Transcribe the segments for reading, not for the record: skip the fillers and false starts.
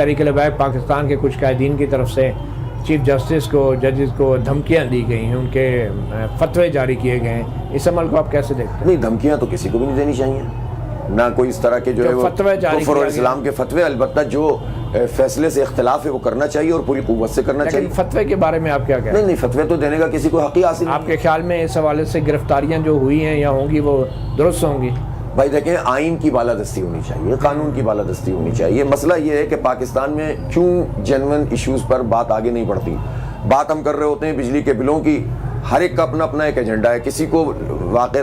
تحریک لبیک پاکستان کے کچھ قائدین کی طرف سے چیف جسٹس کو، ججز کو دھمکیاں دی گئی ہیں، ان کے فتوے جاری کیے گئے ہیں، اس عمل کو آپ کیسے دیکھتے ہیں؟ نہیں، دھمکیاں تو کسی کو بھی نہیں دینی چاہیے، نہ کوئی اس طرح کے جو ہے وہ کفر اور اسلام کے فتوے، البتہ جو فیصلے سے اختلاف ہے وہ کرنا چاہیے اور پوری قوت سے کرنا چاہیے۔ لیکن فتوے کے بارے میں آپ کیا کہتے ہیں؟ نہیں، فتوے تو دینے کا کسی کو حق ہی حاصل نہیں۔ آپ کے خیال میں اس حوالے سے گرفتاریاں جو ہوئی ہیں یا ہوں گی وہ درست ہوں گی؟ بھائی دیکھیں، آئین کی بالادستی ہونی چاہیے، قانون کی بالادستی ہونی چاہیے۔ مسئلہ یہ ہے کہ پاکستان میں کیوں جینوئن ایشوز پر بات آگے نہیں بڑھتی؟ بات ہم کر رہے ہوتے ہیں بجلی کے بلوں کی، ہر ایک کا اپنا اپنا ایک ایجنڈا ہے، کسی کو واقع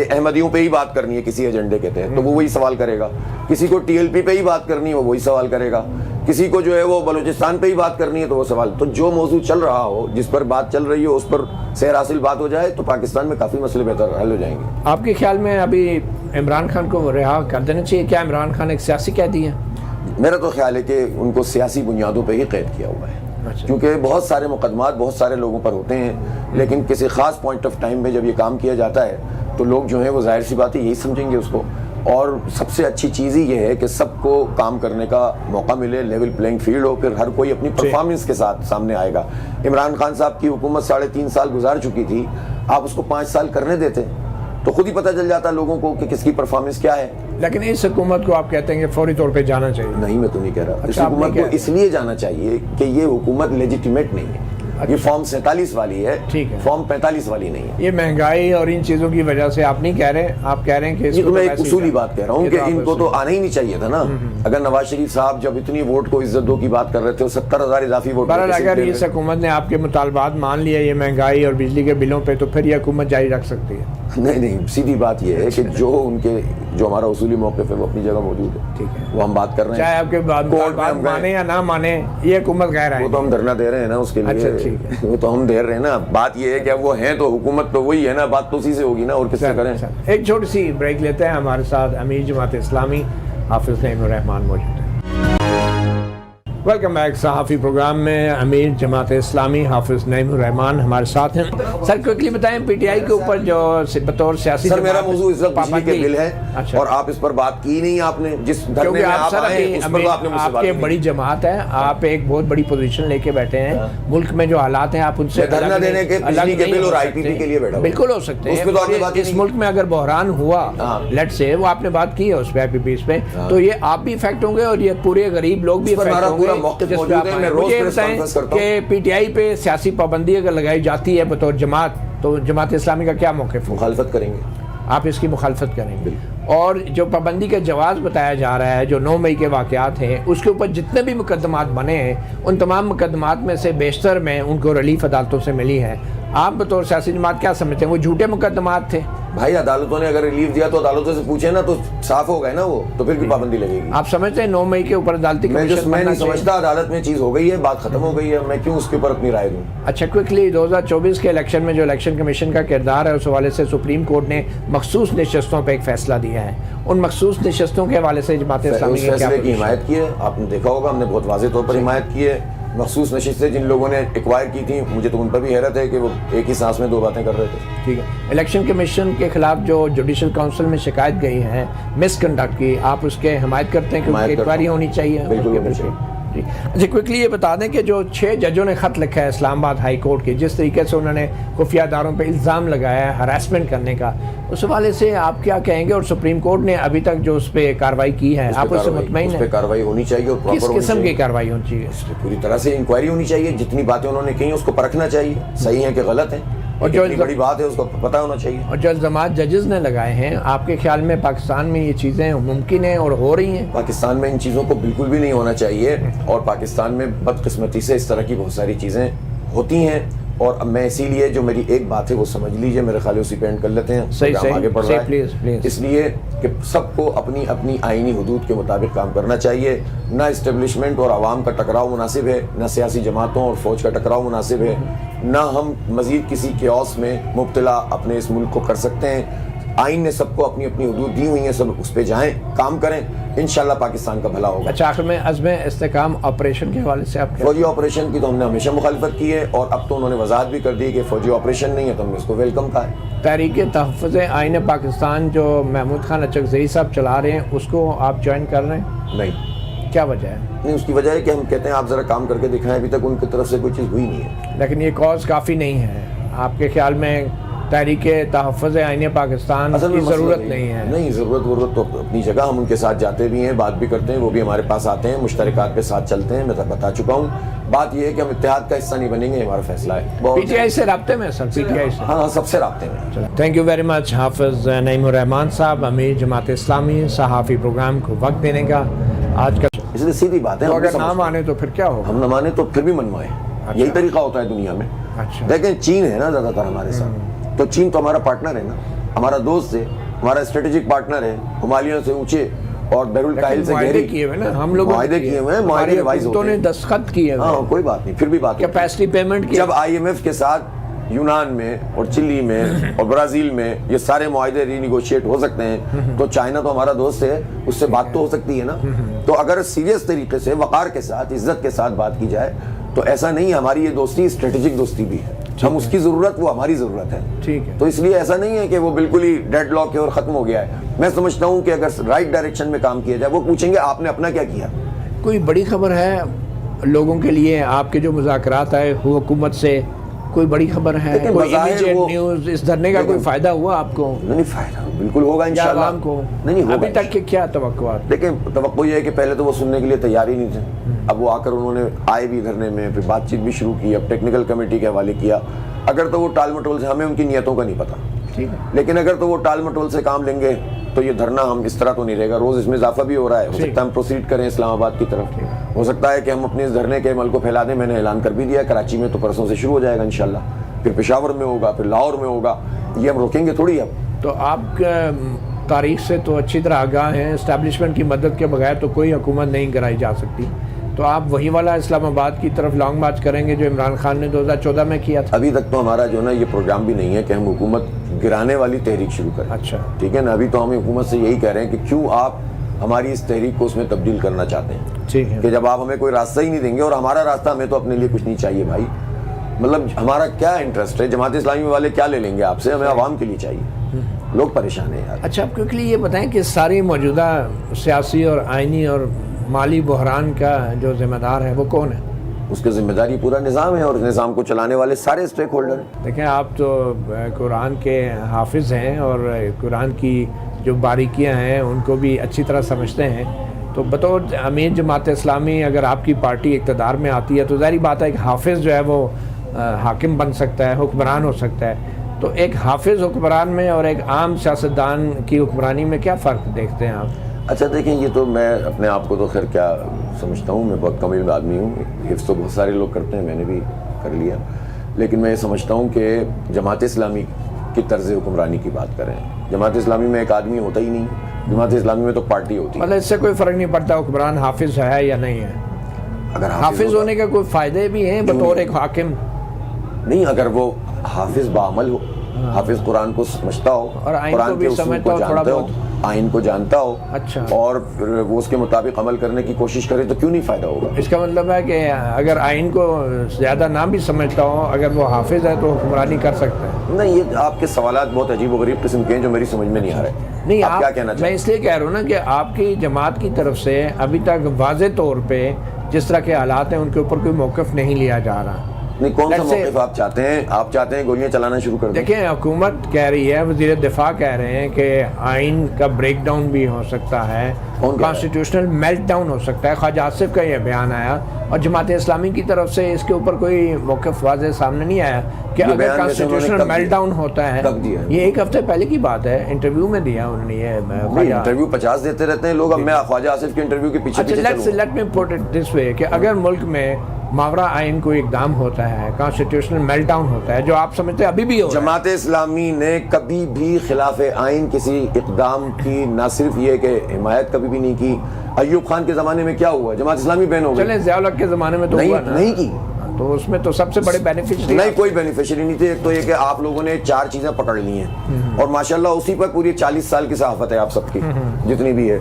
احمدیوں پہ ہی بات کرنی ہے کسی ایجنڈے کے تحت تو وہ وہی سوال کرے گا، کسی کو ٹی ایل پی پہ ہی بات کرنی ہے وہ وہی سوال کرے گا، کسی کو جو ہے وہ بلوچستان پہ ہی بات کرنی ہے تو وہ سوال۔ تو جو موضوع چل رہا ہو، جس پر بات چل رہی ہو، اس پر سیر حاصل بات ہو جائے تو پاکستان میں کافی مسئلے بہتر حل ہو جائیں گے۔ آپ کے خیال میں ابھی عمران خان کو رہا کر دینا چاہیے؟ کیا عمران خان ایک سیاسی قیدی ہے؟ میرا تو خیال ہے کہ ان کو سیاسی بنیادوں پہ ہی قید کیا ہوا ہے، کیونکہ بہت سارے مقدمات بہت سارے لوگوں پر ہوتے ہیں، لیکن کسی خاص پوائنٹ آف ٹائم میں جب یہ کام کیا جاتا ہے تو لوگ جو ہیں وہ ظاہر سی بات ہے یہی سمجھیں گے اس کو۔ اور سب سے اچھی چیز ہی یہ ہے کہ سب کو کام کرنے کا موقع ملے، لیول پلینگ فیلڈ ہو، پھر ہر کوئی اپنی پرفارمنس کے ساتھ سامنے آئے گا۔ عمران خان صاحب کی حکومت 3.5 سال گزار چکی تھی، آپ اس کو 5 سال کرنے دیتے تو خود ہی پتہ چل جاتا لوگوں کو کہ کس کی پرفارمنس کیا ہے۔ لیکن اس حکومت کو آپ کہتے ہیں کہ فوری طور پہ جانا چاہیے؟ نہیں، میں تو نہیں کہہ رہا، اس حکومت کو اس لیے جانا چاہیے کہ یہ حکومت لیجیٹیمیٹ نہیں ہے، یہ فارم 47 والی ہے، فارم 45 والی نہیں ہے۔ یہ مہنگائی اور ان چیزوں کی وجہ سے آپ نہیں کہہ رہے، آپ کہہ رہے ہیں کہ یہ تو میں ایک اصولی بات کہہ رہا ہوں کہ ان کو تو آنا ہی نہیں چاہیے تھا نا۔ اگر نواز شریف صاحب جب اتنی ووٹ کو عزت دو کی بات کر رہے تھے، 70,000 اضافی ووٹ، اگر اس حکومت نے آپ کے مطالبات مان لیا یہ مہنگائی اور بجلی کے بلوں پہ، تو پھر یہ حکومت جاری رکھ سکتی ہے؟ نہیں، سیدھی بات یہ ہے کہ جو ہمارا اصولی موقف ہے وہ اپنی جگہ موجود ہے، ٹھیک ہے، وہ ہم بات کر رہے ہیں، چاہے آپ کے بات مانے یا نہ مانے، یہ حکومت غیر ہے، وہ تو ہم دھرنا دے رہے ہیں نا اس کے لیے، وہ تو ہم دے رہے ہیں نا۔ بات یہ ہے کہ وہ ہیں تو حکومت تو وہی ہے نا، بات تو اسی سے ہوگی نا، اور کس سے کریں۔ ایک چھوٹی سی بریک لیتے ہیں، ہمارے ساتھ امیر جماعت اسلامی حافظ نعیم الرحمان موجود ہے۔ ویلکم بیک، صحافی پروگرام میں امیر جماعت اسلامی حافظ نعیم الرحمان ہمارے ساتھ ہیں۔ سر کوئکلی بتائیں، پی ٹی آئی کے اوپر جو بطور سیاسی، سر میرا موضوع اس وقت بجلی کے بل ہے اور آپ اس پر بات کی نہیں، آپ نے جس دھرنے میں آپ آئے اس پر تو آپ نے مجھ سے بات کی۔ آپ کے بڑی جماعت ہے، آپ ایک بہت بڑی پوزیشن لے کے بیٹھے ہیں، ملک میں جو حالات ہیں آپ ان سے دھرنا دینے کے بجلی کے بل اور آئی پی پی کے لیے بیٹھا، بالکل ہو سکتے ہیں۔ اس ملک میں اگر بحران ہوا، لیٹ سے وہ آپ نے بات کی ہے اس پہ، آئی پی پی پہ، تو یہ آپ بھی افیکٹ ہوں گے اور یہ پورے غریب لوگ بھی افیکٹ ہوں گے۔ مجھے بتائیں کہ پی ٹی آئی پہ سیاسی پابندی اگر لگائی جاتی ہے بطور جماعت، تو جماعت اسلامی کا کیا موقف ہے؟ مخالفت کریں گے، آپ اس کی مخالفت کریں گے؟ اور جو پابندی کا جواز بتایا جا رہا ہے، جو 9 مئی کے واقعات ہیں، اس کے اوپر جتنے بھی مقدمات بنے ہیں، ان تمام مقدمات میں سے بیشتر میں ان کو ریلیف عدالتوں سے ملی ہے۔ آپ بطور سیاسی جماعت کیا سمجھتے ہیں وہ جھوٹے مقدمات تھے؟ بھائی عدالتوں نے اگر ریلیف دیا تو عدالتوں سے پوچھیں نا، تو صاف ہو گئے نا وہ، تو پھر بھی پابندی لگے گی۔ آپ سمجھتے ہیں 9 مئی کے اوپر عدالتی کمیشن؟ میں نہیں سمجھتا، عدالت میں چیز ہو گئی ہے، بات ختم ہو گئی ہے، میں کیوں اس کے اوپر اپنی رائے دوں؟ اچھا، کوئکلی 2024 کے الیکشن میں جو الیکشن کمیشن کا کردار ہے، اس حوالے سے سپریم کورٹ نے مخصوص نشستوں پہ ایک فیصلہ دیا ہے، ان مخصوص نشستوں کے حوالے سے جماعت اسلامی اس فیصلے کی حمایت کی ہے، آپ نے دیکھا ہوگا، ہم نے بہت واضح طور پر حمایت کی ہے۔ مخصوص نشستیں جن لوگوں نے ایکوائر کی تھیں، مجھے تو ان پر بھی حیرت ہے کہ وہ ایک ہی سانس میں 2 باتیں کر رہے تھے۔ ٹھیک ہے، الیکشن کمیشن کے خلاف جو جوڈیشل کونسل میں شکایت گئی ہے مس کنڈکٹ کی، آپ اس کے حمایت کرتے ہیں کہ ان کی انکوائری ہونی چاہیے؟ بالکل ہونی چاہیے۔ جی اچھا، کوئکلی یہ بتا دیں کہ جو 6 ججوں نے خط لکھا ہے اسلام آباد ہائی کورٹ کے، جس طریقے سے انہوں نے خفیہ اداروں پہ الزام لگایا ہے ہراسمنٹ کرنے کا، اس حوالے سے آپ کیا کہیں گے؟ اور سپریم کورٹ نے ابھی تک جو اس پہ کارروائی کی ہے، آپ اس سے مطمئن ہیں؟ اس پہ کارروائی ہونی چاہیے، اور کس قسم کی کارروائی ہونی چاہیے؟ پوری طرح سے انکوائری ہونی چاہیے، جتنی باتیں انہوں نے کہیں اس کو پرکھنا چاہیے، صحیح ہیں کہ غلط ہیں، اور جو بڑی بات ہے اس کو پتہ ہونا چاہیے۔ اور جو الزامات ججز نے لگائے ہیں، آپ کے خیال میں پاکستان میں یہ چیزیں ممکن ہیں اور ہو رہی ہیں؟ پاکستان میں ان چیزوں کو بالکل بھی نہیں ہونا چاہیے، اور پاکستان میں بدقسمتی سے اس طرح کی بہت ساری چیزیں ہوتی ہیں، اور اب میں اسی لیے جو میری ایک بات ہے وہ سمجھ لیجئے، میرے خیال اسی پہ اینڈ کر لیتے ہیں، کام آگے بڑھ رہا ہے، اس لیے کہ سب کو اپنی اپنی آئینی حدود کے مطابق کام کرنا چاہیے، نہ اسٹیبلشمنٹ اور عوام کا ٹکراؤ مناسب ہے، نہ سیاسی جماعتوں اور فوج کا ٹکراؤ مناسب ہے، نہ ہم مزید کسی کیوس میں مبتلا اپنے اس ملک کو کر سکتے ہیں۔ آئین نے سب کو اپنی اپنی حدود دی ہوئی ہیں، سب اس پہ جائیں، کام کریں، انشاءاللہ پاکستان کا بھلا ہوگا۔ اچھا، آخر میں عزم استحکام آپریشن کے حوالے سے آپ فوجی آپریشن کی تو ہم نے ہمیشہ مخالفت کی ہے، اور اب تو انہوں نے وضاحت بھی کر دی کہ فوجی آپریشن نہیں ہے، تو ہم نے اس کو ویلکم کہا ہے۔ تحریک تحفظ آئین پاکستان جو محمود خان اچکزئی صاحب چلا رہے ہیں، اس کو آپ جوائن کر رہے ہیں؟ نہیں، کیا وجہ ہے؟ نہیں، اس کی وجہ ہے کہ ہم کہتے ہیں آپ ذرا کام کر کے دکھائیں، ابھی تک ان کی طرف سے کوئی چیز ہوئی نہیں ہے. لیکن یہ کاز کافی نہیں ہے آپ کے خیال میں؟ تحریک تحفظ آئین پاکستان کی ضرورت نہیں ہے؟ نہیں، ضرورت تو اپنی جگہ، ہم ان کے ساتھ جاتے بھی ہیں، بات بھی کرتے ہیں، وہ بھی ہمارے پاس آتے ہیں، مشترکات پہ ساتھ چلتے ہیں. میں بتا چکا ہوں. بات یہ ہے کہ ہم اتحاد کا حصہ نہیں بنیں گے، ہمارا فیصلہ ہے. پی ٹی آئی سے رابطے میں سر؟ پی ٹی آئی سے؟ ہاں، سب سے رابطے میں. تھینک یو ویری مچ حافظ نعیم الرحمان صاحب، امیر جماعت اسلامی، صحافی پروگرام کو وقت دینے کا. آج کا اس لیے سیدھی بات ہے، اگر نہ مانے تو پھر کیا ہوگا؟ ہم نہ مانے تو پھر بھی منوائیں. یہی طریقہ ہوتا ہے دنیا میں. لیکن چین ہے نا زیادہ تر ہمارے ساتھ، تو چین تو ہمارا پارٹنر ہے نا، ہمارا دوست ہے، ہمارا اسٹریٹجک پارٹنر ہے، ہمالیوں سے اونچے اور بحر الکاہل سے گہری. کیے ہوئے نا ہم لوگ، معاہدے کیے ہوئے ہیں، معاہدے ریوائز ہوتے ہیں، دستخط کیے ہوئے. ہاں کوئی بات نہیں، پھر بھی بات کیپیسٹی پیمنٹ جب آئی ایم ایف کے ساتھ یونان میں اور چلی میں اور برازیل میں یہ سارے معاہدے ری نیگوشیٹ ہو سکتے ہیں، تو چائنا تو ہمارا دوست ہے، اس سے بات تو ہو سکتی ہے نا. تو اگر سیریس طریقے سے وقار کے ساتھ عزت کے ساتھ بات کی جائے تو ایسا نہیں، ہماری یہ دوستی اسٹریٹجک دوستی بھی ہے. ہم اس کی ضرورت، وہ ہماری ضرورت ہے. ٹھیک ہے. تو اس لیے ایسا نہیں ہے کہ وہ بالکل ہی ڈیڈ لاک ہے اور ختم ہو گیا ہے. میں سمجھتا ہوں کہ اگر رائٹ ڈائریکشن میں کام کیا جائے، وہ پوچھیں گے آپ نے اپنا کیا کیا. کوئی بڑی خبر ہے لوگوں کے لیے آپ کے جو مذاکرات آئے حکومت سے؟ کوئی بڑی خبر ہے، کوئی امیجیٹ نیوز؟ اس دھرنے کا کوئی فائدہ ہوا آپ کو؟ نہیں، فائدہ بالکل ہوگا انشاءاللہ. عوام کو نہیں ہوگا. ابھی تک کے کیا توقعات؟ دیکھیں، توقع یہ ہے کہ پہلے تو وہ سننے کے لیے تیار ہی نہیں تھے. اب وہ آ کر انہوں نے آئے بھی دھرنے میں، پھر بات چیت بھی شروع کی، اب ٹیکنیکل کمیٹی کے حوالے کیا. اگر تو وہ ٹال مٹول سے، ہمیں ان کی نیتوں کا نہیں پتا، لیکن اگر تو وہ ٹال مٹول سے کام لیں گے تو یہ دھرنا ہم اس طرح تو نہیں رہے گا. روز اس میں اضافہ بھی ہو رہا ہے. ہو سکتا ہے ہم پروسیڈ کریں اسلام آباد کی طرف، ہو سکتا ہے کہ ہم اپنے اس دھرنے کے عمل کو پھیلا دیں. میں نے اعلان کر بھی دیا کراچی میں، تو پرسوں سے شروع ہو جائے گا انشاءاللہ. پھر پشاور میں ہوگا، پھر لاہور میں ہوگا. یہ ہم روکیں گے تھوڑی. اب تو آپ تاریخ سے تو اچھی طرح آگاہ ہیں، اسٹیبلشمنٹ کی مدد کے بغیر تو کوئی حکومت نہیں کرائی جا سکتی. تو آپ وہی والا اسلام آباد کی طرف لانگ مارچ کریں گے جو عمران خان نے 2014 میں کیا تھا؟ ابھی تک تو ہمارا جو نا یہ پروگرام بھی نہیں ہے کہ ہم حکومت گرانے والی تحریک شروع کریں. اچھا، ٹھیک ہے نا. ابھی تو ہم حکومت سے یہی کہہ رہے ہیں کہ کیوں آپ ہماری اس تحریک کو اس میں تبدیل کرنا چاہتے ہیں. ٹھیک ہے. کہ جب آپ ہمیں کوئی راستہ ہی نہیں دیں گے، اور ہمارا راستہ ہمیں تو اپنے لیے کچھ نہیں چاہیے بھائی. مطلب ہمارا کیا انٹرسٹ ہے؟ جماعت اسلامی والے کیا لے لیں گے آپ سے؟ ہمیں عوام کے لیے چاہیے. لوگ پریشان ہیں یار. اچھا، آپ کوئکلی یہ بتائیں کہ ساری موجودہ سیاسی اور آئینی اور مالی بحران کا جو ذمہ دار ہے وہ کون ہے؟ اس کے ذمہ داری پورا نظام ہے، اور اس نظام کو چلانے والے سارے اسٹیک ہولڈر ہیں. دیکھیں، آپ تو قرآن کے حافظ ہیں اور قرآن کی جو باریکیاں ہیں ان کو بھی اچھی طرح سمجھتے ہیں. تو بطور امیر جماعت اسلامی اگر آپ کی پارٹی اقتدار میں آتی ہے تو ظاہری بات ہے کہ حافظ جو ہے وہ حاکم بن سکتا ہے، حکمران ہو سکتا ہے. تو ایک حافظ حکمران میں اور ایک عام سیاستدان کی حکمرانی میں کیا فرق دیکھتے ہیں آپ؟ اچھا دیکھیں، یہ تو میں اپنے آپ کو تو خیر کیا سمجھتا ہوں، میں بہت کم علم آدمی ہوں. حفظ تو بہت سارے لوگ کرتے ہیں، میں نے بھی کر لیا. لیکن میں یہ سمجھتا ہوں کہ جماعت اسلامی کی طرز حکمرانی کی بات کریں. جماعت اسلامی میں ایک آدمی ہوتا ہی نہیں. جماعت اسلامی میں تو پارٹی ہوتی ہے. مطلب اس سے کوئی فرق نہیں پڑتا حکمران حافظ ہے یا نہیں ہے؟ اگر حافظ ہونے کے کوئی فائدے بھی ہیں بطور ایک حاکم؟ نہیں، اگر وہ حافظ بعمل ہو، حافظ قرآن کو سمجھتا ہو، اور آئین قرآن کو بھی کے اصول سمجھتا کو ہو، تھوڑا جانتا ہو، بہت آئین کو جانتا ہو، اچھا، اور وہ اس کے مطابق عمل کرنے کی کوشش کرے تو کیوں نہیں فائدہ ہوگا؟ اس کا مطلب ہے کہ اگر آئین کو زیادہ نہ بھی سمجھتا ہو، اگر وہ حافظ ہے تو حکمرانی کر سکتا ہے؟ نہیں، یہ آپ کے سوالات بہت عجیب و غریب قسم کے ہیں جو میری سمجھ میں نہیں آ رہے. نہیں، آپ کیا کہنا چاہتے ہیں؟ میں اس لیے کہہ رہا ہوں نا کہ آپ کی جماعت کی طرف سے ابھی تک واضح طور پہ جس طرح کے حالات ہیں ان کے اوپر کوئی موقف نہیں لیا جا رہا. نہیں، کون سا موقف آپ چاہتے ہیں؟ آپ چاہتے ہیں گولیاں چلانا شروع کر دیں؟ دیکھیں، حکومت کہہ رہی ہے، وزیر دفاع کہہ رہے ہیں کہ آئین کا بریک ڈاؤن بھی ہو سکتا ہے، کانسٹیٹیوشنل میلٹ ڈاؤن ہو سکتا ہے. خواجہ آصف کا یہ بیان آیا، اور جماعت اسلامی کی طرف سے اس کے اوپر کوئی موقف واضح سامنے نہیں آیا کہ اگر کانسٹیٹیوشنل میلٹ ڈاؤن ہوتا ہے. یہ ایک ہفتے پہلے کی بات ہے، انٹرویو میں دیا انہوں نے. یہ انٹرویو 50 دیتے رہتے ہیں لوگ. اب میں خواجہ آصف کے انٹرویو کے پیچھے let me put it this وے کہ اگر ملک میں ماورا آئین کوئی اقدام ہوتا ہے، کانسٹیٹیوشنل میلٹ ڈاؤن ہوتا ہے، جو آپ سمجھتے ہیں ابھی بھی ہو رہا ہے. جماعت اسلامی نے کبھی بھی خلاف آئین کسی اقدام کی نہ صرف یہ کہ حمایت کبھی بھی نہیں کی. ایوب خان کے زمانے میں کیا ہوا؟ جماعت اسلامی بین ہو گئی. چلیں، ضیاء الحق کے زمانے میں تو ہوا نا. نہیں کی. تو اس میں تو سب سے بڑے بینیفیشری نہیں، کوئی بینیفیشری نہیں تھے. ایک تو یہ کہ آپ لوگوں نے 4 چیزیں پکڑ لی ہیں، اور ماشاءاللہ اسی پر پوری 40 سال کی صحافت ہے آپ سب کی جتنی بھی ہے.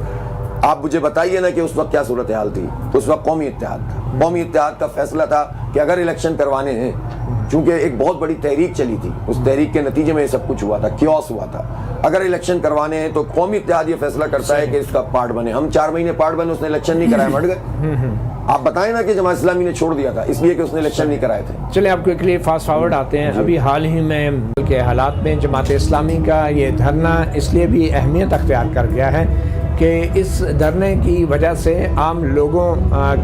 آپ مجھے بتائیے نا کہ اس وقت کیا صورتحال تھی. اس وقت قومی اتحاد تھا. قومی اتحاد کا فیصلہ تھا کہ اگر الیکشن کروانے ہیں چونکہ ایک بہت بڑی تحریک چلی تھی، اس تحریک کے نتیجے میں یہ سب کچھ ہوا تھا، کیوس ہوا تھا. اگر الیکشن کروانے ہیں تو قومی اتحاد یہ فیصلہ کرتا ہے کہ اس کا پارٹ بنے. ہم 4 مہینے پارٹ بنے، اس نے الیکشن نہیں کرایا، مٹ گئے. آپ بتائیں نا کہ جماعت اسلامی نے چھوڑ دیا تھا اس لیے کہ اس نے الیکشن نہیں کرائے تھے. چلیں آپ کوئکلی فاسٹ فارورڈ آتے ہیں. ابھی حال ہی میں ملک کے حالات میں جماعت اسلامی کا یہ دھرنا اس لیے بھی اہمیت اختیار کر گیا ہے کہ اس دھرنے کی وجہ سے عام لوگوں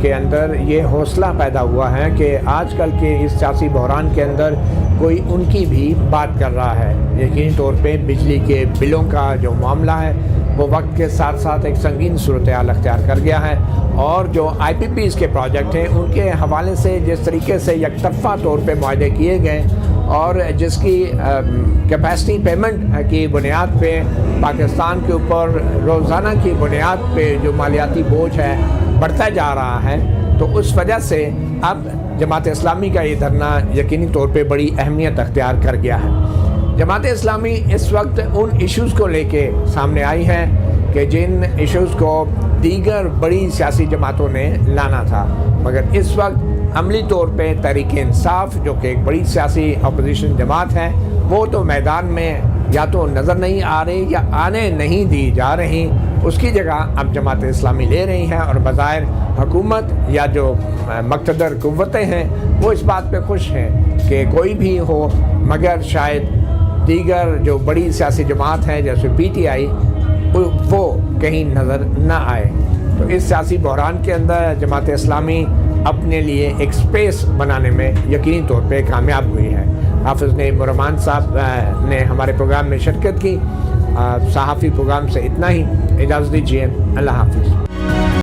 کے اندر یہ حوصلہ پیدا ہوا ہے کہ آج کل کے اس سیاسی بحران کے اندر کوئی ان کی بھی بات کر رہا ہے. یقینی طور پہ بجلی کے بلوں کا جو معاملہ ہے وہ وقت کے ساتھ ساتھ ایک سنگین صورتحال اختیار کر گیا ہے، اور جو آئی پی پیز کے پروجیکٹ ہیں ان کے حوالے سے جس طریقے سے یک طرفہ طور پہ معاہدے کیے گئے اور جس کی کیپیسٹی پیمنٹ کی بنیاد پہ پاکستان کے اوپر روزانہ کی بنیاد پہ جو مالیاتی بوجھ ہے بڑھتا جا رہا ہے، تو اس وجہ سے اب جماعت اسلامی کا یہ دھرنا یقینی طور پہ بڑی اہمیت اختیار کر گیا ہے. جماعت اسلامی اس وقت ان ایشوز کو لے کے سامنے آئی ہے کہ جن ایشوز کو دیگر بڑی سیاسی جماعتوں نے لانا تھا، مگر اس وقت عملی طور پہ تحریک انصاف جو کہ ایک بڑی سیاسی اپوزیشن جماعت ہے وہ تو میدان میں یا تو نظر نہیں آ رہی یا آنے نہیں دی جا رہی. اس کی جگہ اب جماعت اسلامی لے رہی ہیں، اور بظاہر حکومت یا جو مقتدر قوتیں ہیں وہ اس بات پہ خوش ہیں کہ کوئی بھی ہو، مگر شاید دیگر جو بڑی سیاسی جماعت ہیں جیسے پی ٹی آئی وہ کہیں نظر نہ آئے. تو اس سیاسی بحران کے اندر جماعت اسلامی اپنے لیے ایک سپیس بنانے میں یقینی طور پہ کامیاب ہوئی ہے. حافظ نعیم الرحمان صاحب نے ہمارے پروگرام میں شرکت کی. صحافی پروگرام سے اتنا ہی، اجازت دیجیے، اللہ حافظ.